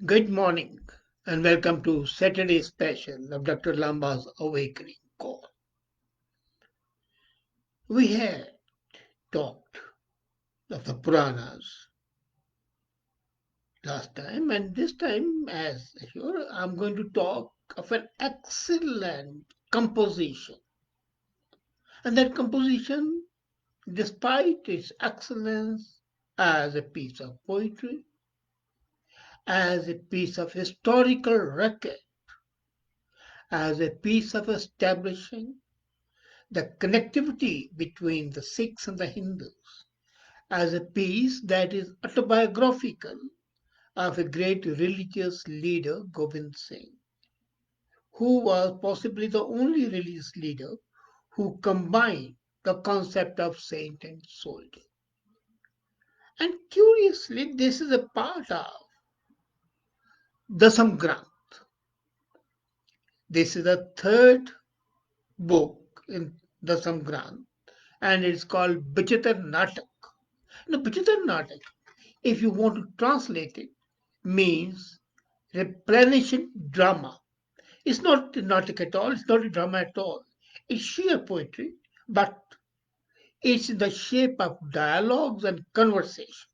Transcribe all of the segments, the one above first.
Good morning and welcome to Saturday special of Dr. Lamba's Awakening Call. We had talked of the Puranas last time, and this time, as sure, I'm going to talk of an excellent composition. And that composition, despite its excellence as a piece of poetry, as a piece of historical record, as a piece of establishing the connectivity between the Sikhs and the Hindus as a piece that is autobiographical of a great religious leader, Gobind Singh, who was possibly the only religious leader who combined the concept of saint and soldier. And curiously, this is a part of Dasam Granth. This is the third book in Dasam Granth, and it's called Bachittar Natak. Now, Bachittar Natak, if you want to translate it, means replenishing drama. It's not Natak at all, it's not a drama at all. It's sheer poetry, but it's in the shape of dialogues and conversation.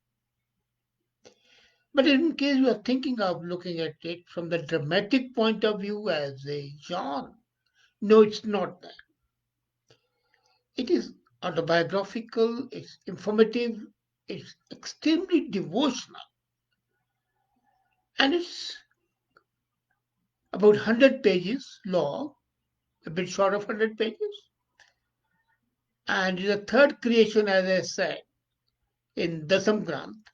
But in case you are thinking of looking at it from the dramatic point of view as a genre, no, it's not that. It is autobiographical, it's informative, it's extremely devotional, and it's about 100 pages long, a bit short of 100 pages. And the third creation, as I said, in Dasam Granth,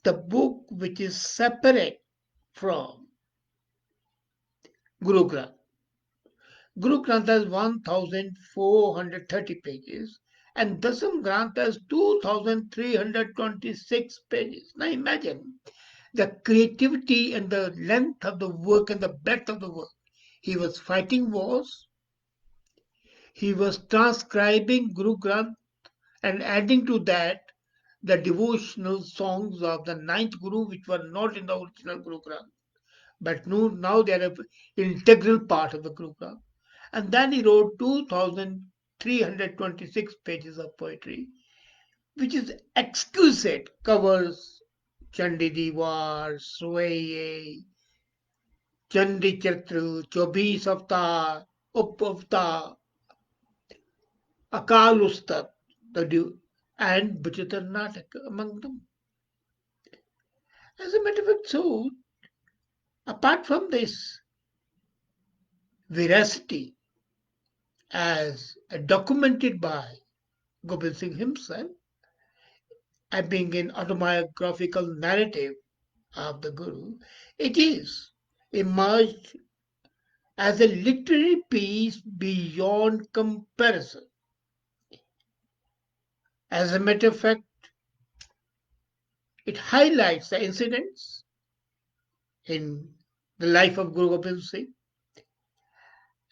the book which is separate from Guru Granth. Guru Granth has 1430 pages and Dasam Granth has 2326 pages. Now imagine the creativity and the length of the work and the breadth of the work. He was fighting wars, he was transcribing Guru Granth and adding to that the devotional songs of the ninth Guru, which were not in the original Guru Granth, but now they are an integral part of the Guru Granth. And then he wrote 2,326 pages of poetry, which is exquisite, covers Chandi Diwar, Soye, Chandi Charitra, Chobis Avtar, Up Avtar, Akal Ustat, and Bachittar Natak among them. As a matter of fact, so apart from this veracity as documented by Gobind Singh himself, and being an autobiographical narrative of the Guru, it is emerged as a literary piece beyond comparison. As a matter of fact, it highlights the incidents in the life of Guru Gobind Singh.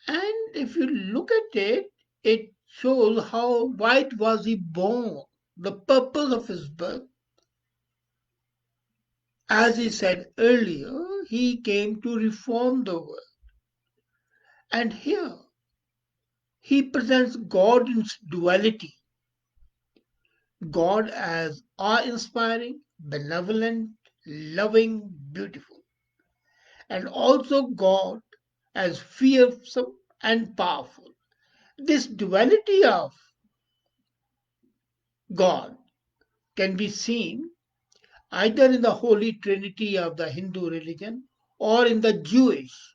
And if you look at it, it shows how why was he born, the purpose of his birth. As he said earlier, he came to reform the world. And here he presents God in its duality. God as awe-inspiring, benevolent, loving, beautiful. And also God as fearsome and powerful. This duality of God can be seen either in the Holy Trinity of the Hindu religion or in the Jewish,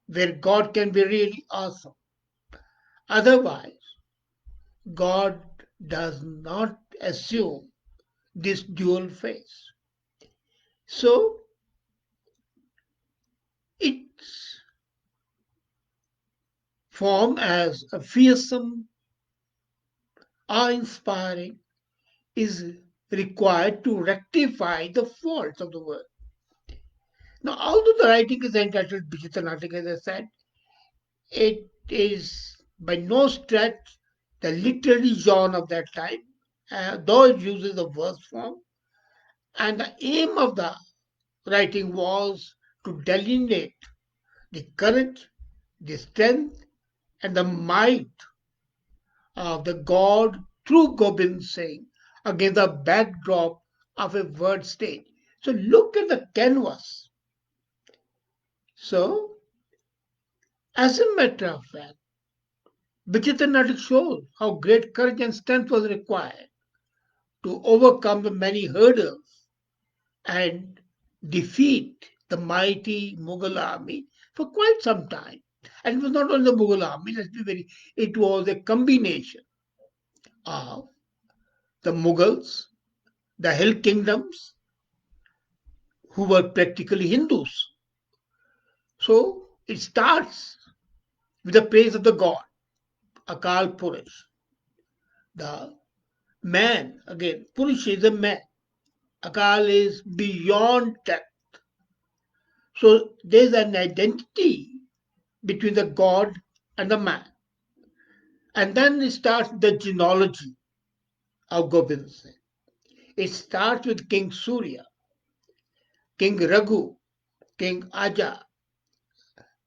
where God can be really awesome. Otherwise, God does not assume this dual face. So, its form as a fearsome, awe-inspiring is required to rectify the faults of the world. Now, although the writing is entitled Bachittar Natak, as I said, it is by no stretch the literary genre of that time, though it uses the verse form. And the aim of the writing was to delineate the courage, the strength, and the might of the god through Gobind Singh against the backdrop of a word state. So look at the canvas. So, as a matter of fact, Bachittar Natak shows how great courage and strength was required to overcome the many hurdles and defeat the mighty Mughal army for quite some time. And it was not only the Mughal army, let's be very, it was a combination of the Mughals, the hill kingdoms, who were practically Hindus. So it starts with the praise of the god, Akal Purush. The man, again, Purush is a man. Akal is beyond death. So there's an identity between the god and the man. And then it starts the genealogy of Gobind Singh. It starts with King Surya, King Raghu, King Aja,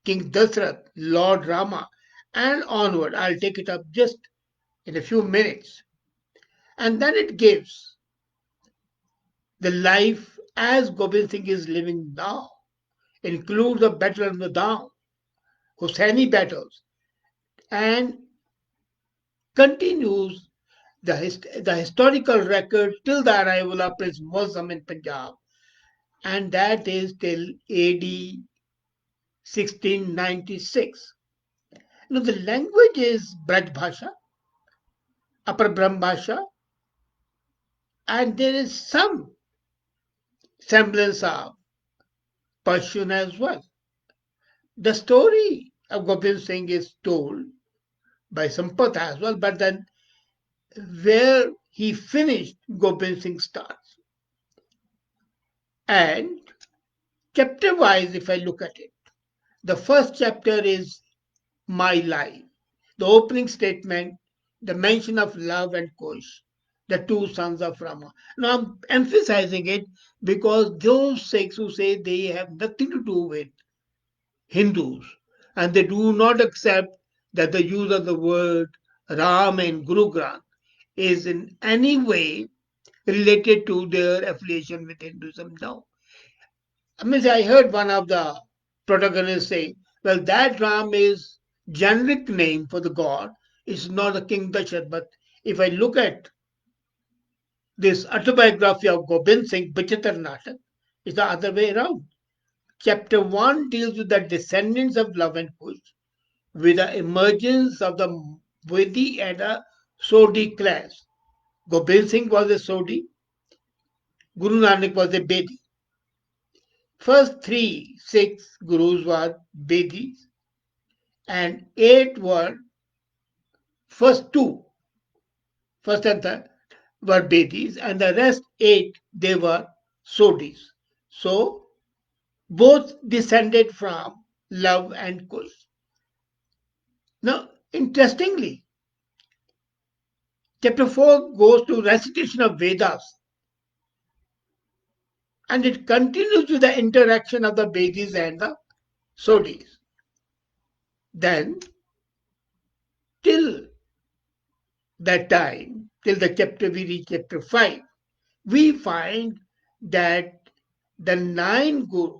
King Dasrath, Lord Rama, and onward. I'll take it up just in a few minutes. And then it gives the life as Gobind Singh is living now, includes the Battle of Nadam, Hussaini battles, and continues the historical record till the arrival of Prince Muslim in Punjab, and that is till AD 1696. Now, the language is Braj Bhasha, Upper Brahm Bhasha, and there is some semblance of Persian as well. The story of Gobind Singh is told by Sampath as well, but then where he finished, Gobind Singh starts. And chapter wise, if I look at it, the first chapter is My Life. The opening statement, the mention of love and Kush, the two sons of Rama. Now I'm emphasizing it because those Sikhs who say they have nothing to do with Hindus and they do not accept that the use of the word Ram in Guru Granth is in any way related to their affiliation with Hinduism. No. I mean, I heard one of the protagonists say, well, that Ram is generic name for the god. It's not the King Dasharat. But if I look at this autobiography of Gobind Singh, Bachittar Natak, it's the other way around. Chapter 1 deals with the descendants of Love and Kush, with the emergence of the Vedi and a Sodhi class. Gobind Singh was a Sodhi, Guru Nanak was a Bedi. First three, six gurus were Bedis, and eight were first two, first and third were Bedis, and the rest eight they were Sodhis. So both descended from Love and Kush. Now, interestingly, chapter 4 goes to recitation of Vedas, and it continues with the interaction of the Bedis and the Sodhis. Then, till that time, till the chapter we reach chapter 5, we find that the nine gurus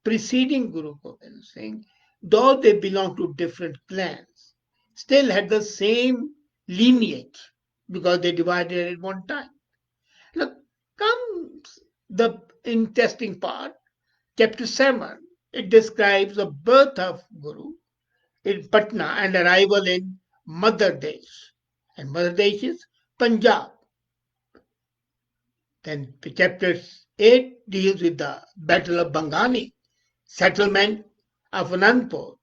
preceding Guru Gobind Singh, though they belong to different clans, still had the same lineage because they divided at one time. Now comes the interesting part, chapter 7. It describes the birth of Guru in Patna and arrival in Madhya Desh. And Madhya Desh is Punjab. Then chapter 8 deals with the Battle of Bangani, settlement of Anandpur,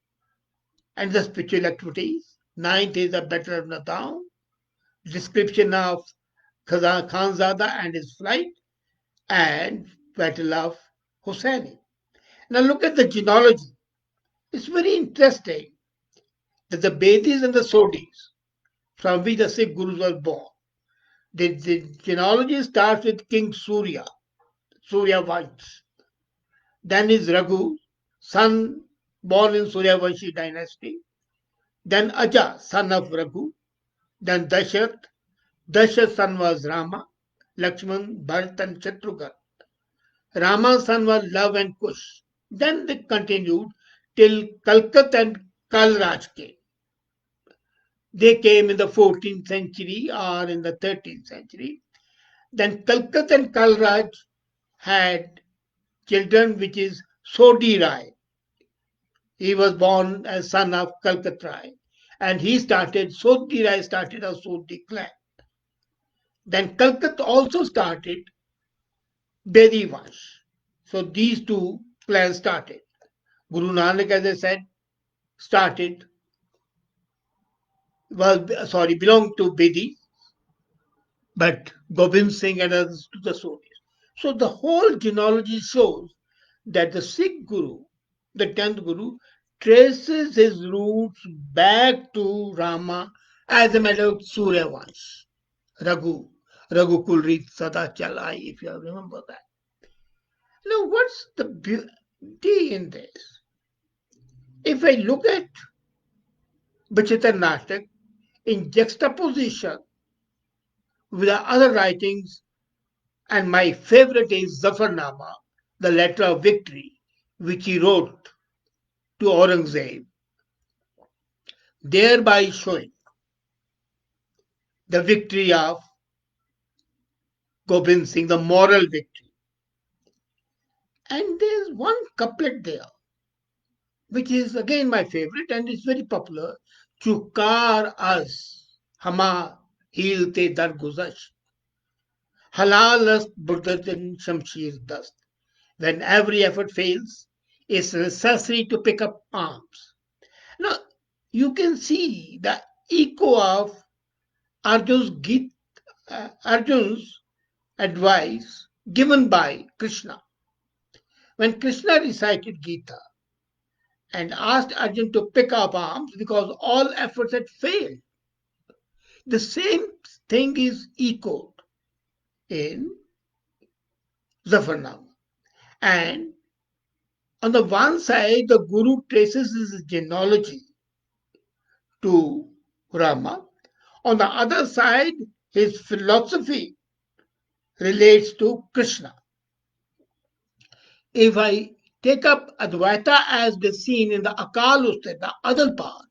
and the spiritual activities. Ninth is the Battle of Nadam, description of Khanzada and his flight, and Battle of Hussaini. Now look at the genealogy. It's very interesting that the Bedis and the Sodhis, from which the Sikh Gurus were born, the genealogy starts with King Surya, Surya Vansh. Then is Raghu, son born in Suryavanshi dynasty. Then Aja, son of Raghu. Then Dashath. Dashath's son was Rama, Lakshman, Bharat, and Shatrughan. Rama's son was Love and Kush. Then they continued till Kalkat and Kalraj came. They came in the 14th century or in the 13th century. Then Kalkat and Kalraj had children, which is Sodi Rai. He was born as son of Kalkat Rai. And Sodi Rai started a Sodi clan. Then Kalkat also started Bedi Vansh. So these two clans started. Guru Nanak, as I said, started, belonged to Bedi, but Gobind Singh and others to the Sodhis. So the whole genealogy shows that the Sikh Guru, the 10th Guru, traces his roots back to Rama as a matter of Suryavansh. Raghu, Raghu Kulrit Sada Chalai, if you remember that. Now, what's the beauty in this? If I look at Bachittar Natak in juxtaposition with the other writings, and my favorite is Zafarnama, the letter of victory, which he wrote to Aurangzeb, thereby showing the victory of Gobind Singh, the moral victory. And there's one couplet there, which is again my favorite and it's very popular. Chukar az hama heel te dar guzash. Halal ast burdatin shamshir dast. When every effort fails, it's necessary to pick up arms. Now, you can see the echo of Arjun's advice given by Krishna. When Krishna recited Gita and asked Arjun to pick up arms because all efforts had failed, the same thing is echoed in Zafarnama. And on the one side, the Guru traces his genealogy to Rama. On the other side, his philosophy relates to Krishna. If I take up Advaita as the scene in the Akal Ustat, the other part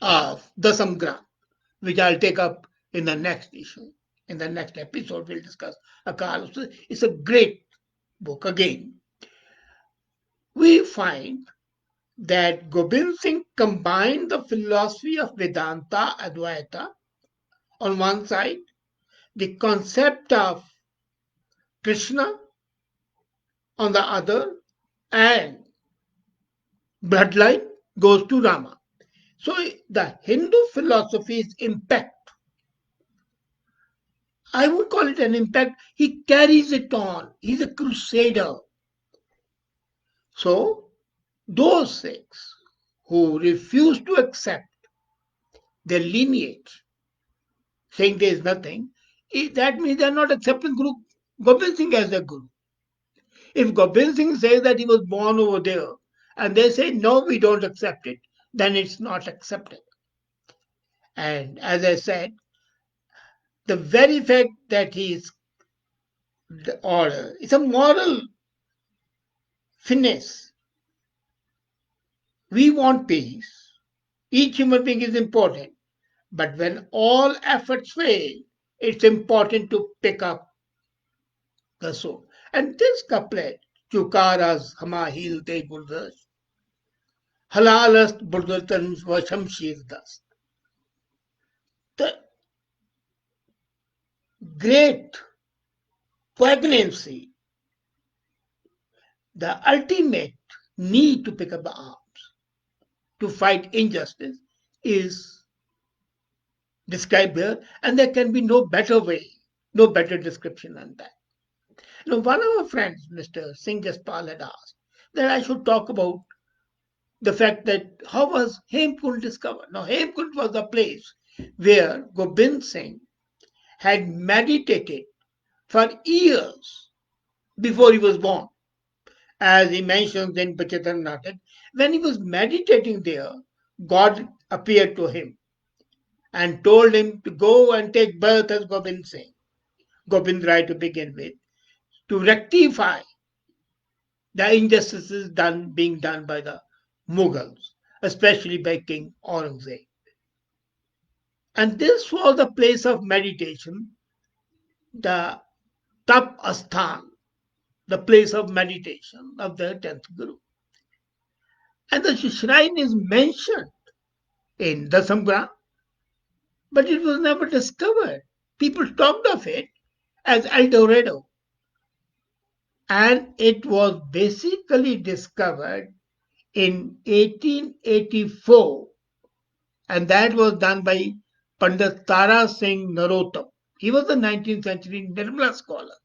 of Dasam Granth, which I'll take up in the next issue, in the next episode, we'll discuss Akal Ustat. It's a great book again. We find that Gobind Singh combined the philosophy of Vedanta, Advaita, on one side, the concept of Krishna on the other, and bloodline goes to Rama. So the Hindu philosophy's impact, I would call it an impact, he carries it on. He's a crusader. So those Sikhs who refuse to accept their lineage, saying there is nothing, that means they are not accepting Guru Gobind Singh as their Guru. If Gobind Singh says that he was born over there, and they say, no, we don't accept it, then it's not accepted. And as I said, the very fact that he is the order, it's a moral finesse. We want peace. Each human being is important. But when all efforts fail, it's important to pick up the soul. And this couplet, Chukaras Hama Heel Te Gurdas, Halalast Burdatan Vashamshir Das. The great poignancy, the ultimate need to pick up the arms to fight injustice is described here, and there can be no better way, no better description than that. Now, one of our friends, Mr. Singh Jaspal, had asked that I should talk about the fact that how was Hemkund discovered? Now, Hemkund was a place where Gobind Singh had meditated for years before he was born. As he mentions in Bachittar Natak, when he was meditating there, God appeared to him and told him to go and take birth as Gobind Singh, Gobind Rai to begin with, to rectify the injustices being done by the Mughals, especially by King Aurangzeb. And this was the place of meditation, the Tap Asthan, the place of meditation of the 10th Guru. And the shrine is mentioned in Dasam Granth, but it was never discovered. People talked of it as El Dorado, and it was basically discovered in 1884, and that was done by Pandit Tara Singh Narottam. He was a 19th century Nirmala scholar.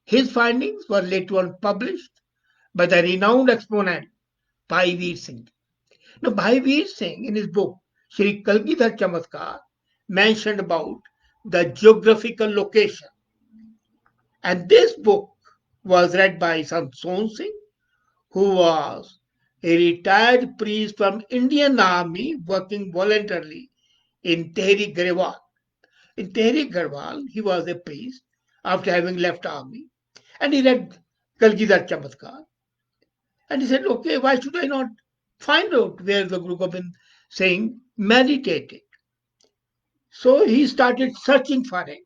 His findings were later on published by the renowned exponent Bhai Veer Singh. Now, Bhai Veer Singh, in his book Shri Kalgidhar Chamatkar, mentioned about the geographical location. And this book was read by Sant Son Singh, who was a retired priest from Indian Army working voluntarily in Tehri Garhwal. In Tehri Garhwal, he was a priest after having left army, and he read Kalgidhar Chamatkar. And he said, okay, why should I not find out where the Guru Gobind Singh meditated? So he started searching for it,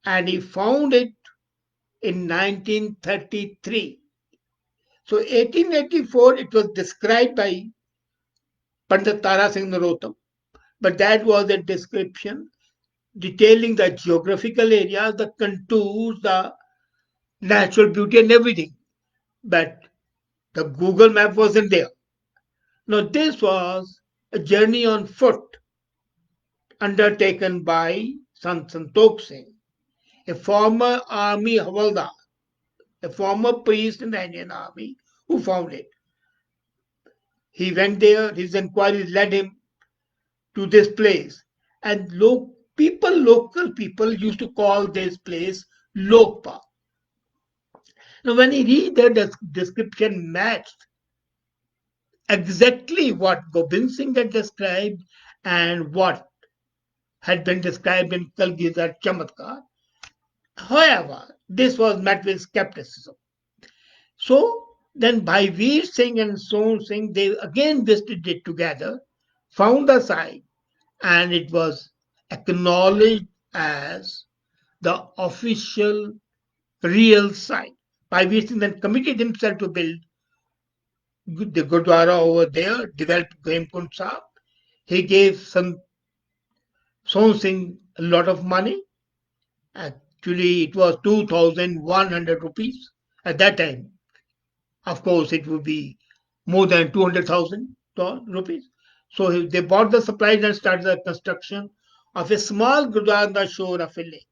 and he found it in 1933. So 1884, it was described by Pandit Tara Singh Narottam, but that was a description detailing the geographical areas, the contours, the natural beauty, and everything. But the Google map wasn't there. Now, this was a journey on foot undertaken by Sant Santokh Singh, a former army havaldar, a former priest in the Indian army who found it. He went there, his inquiries led him to this place. And local people used to call this place Lokpa. Now, when he read the description matched exactly what Gobind Singh had described and what had been described in Kalgidhar Chamatkar. However, this was met with skepticism. So then Bhai Singh and Son Singh, they again visited it together, found the site, and it was acknowledged as the official real site. Bhai Singh then committed himself to build the Gurdwara over there, developed Hemkund Sahib. He gave Son Singh a lot of money. Actually, it was 2,100 rupees at that time. Of course, it would be more than 200,000 rupees. So they bought the supplies and started the construction of a small Gurdwara on the shore of a lake.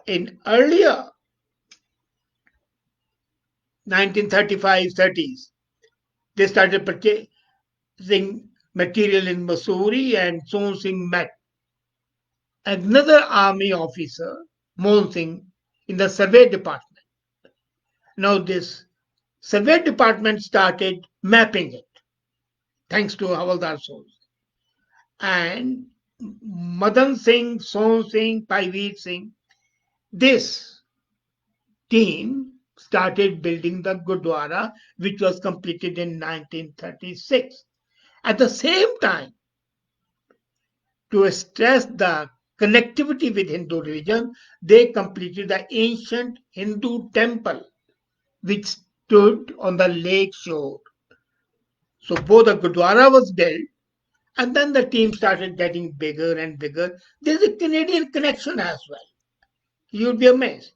In earlier 1935-30s, they started purchasing material in Missouri, and Son Singh met another army officer, Mohan Singh, in the survey department. Now this survey department started mapping it, thanks to Havaldar Son. And Madan Singh, Son Singh, Bhai Singh, this team started building the Gurdwara, which was completed in 1936. At the same time, to stress the connectivity with Hindu religion, they completed the ancient Hindu temple, which stood on the lake shore. So both the Gurdwara was built, and then the team started getting bigger and bigger. There's a Canadian connection as well. You'd be amazed.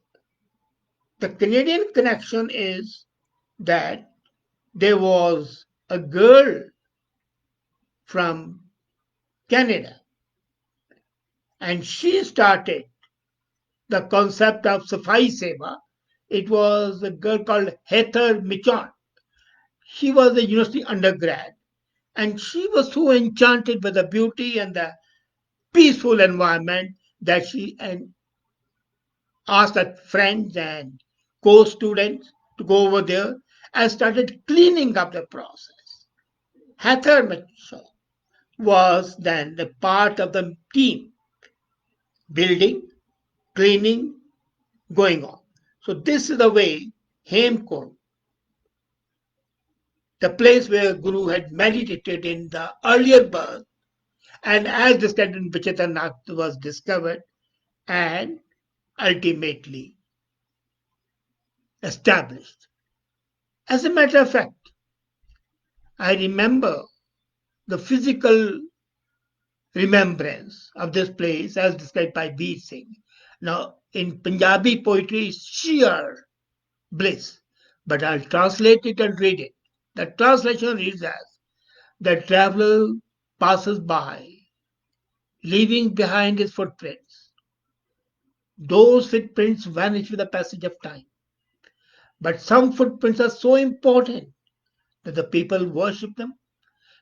The Canadian connection is that there was a girl from Canada, and she started the concept of Safai Seva. It was a girl called Heather Michon. She was a university undergrad, and she was so enchanted by the beauty and the peaceful environment that she asked her friends and co-students to go over there and started cleaning up the process. Hather Mitchell was then the part of the team, building, cleaning, going on. So this is the way Hemkund, the place where Guru had meditated in the earlier birth, and as described in Bachittar Natak was discovered and ultimately established. As a matter of fact, I remember the physical remembrance of this place as described by Bir Singh. Now, in Punjabi poetry, is sheer bliss, but I'll translate it and read it. The translation reads as the traveler passes by, leaving behind his footprints. Those footprints vanish with the passage of time. But some footprints are so important that the people worship them,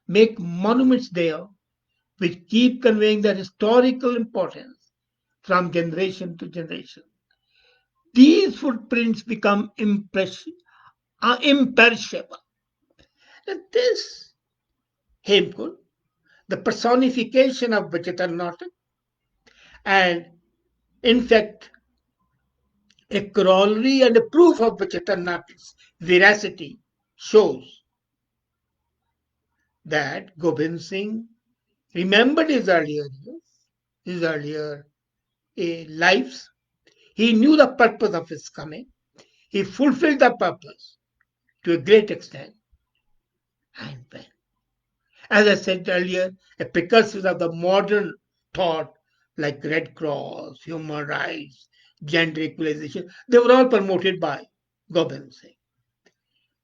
make monuments there, which keep conveying their historical importance from generation to generation. These footprints become imperishable. And this Hemkund, the personification of Bachittar Natak, and in fact, a corollary and a proof of Bachittar Natak's veracity shows that Gobind Singh remembered his earlier lives. He knew the purpose of his coming. He fulfilled the purpose to a great extent. And when, as I said earlier, a precursor of the modern thought like Red Cross, human rights, gender equalization, they were all promoted by Gobind Singh.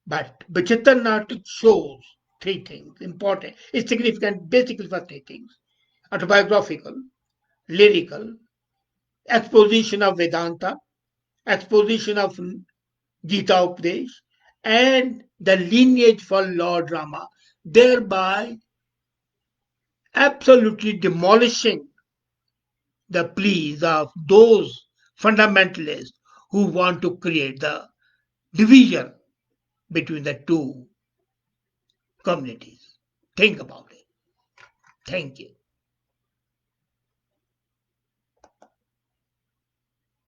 But Bachittar Natak shows three things important. It's significant basically for three things: autobiographical, lyrical, exposition of Vedanta, exposition of Gita Upadesh, and the lineage for Lord Rama, thereby absolutely demolishing the pleas of those fundamentalists who want to create the division between the two communities. Think about it. Thank you.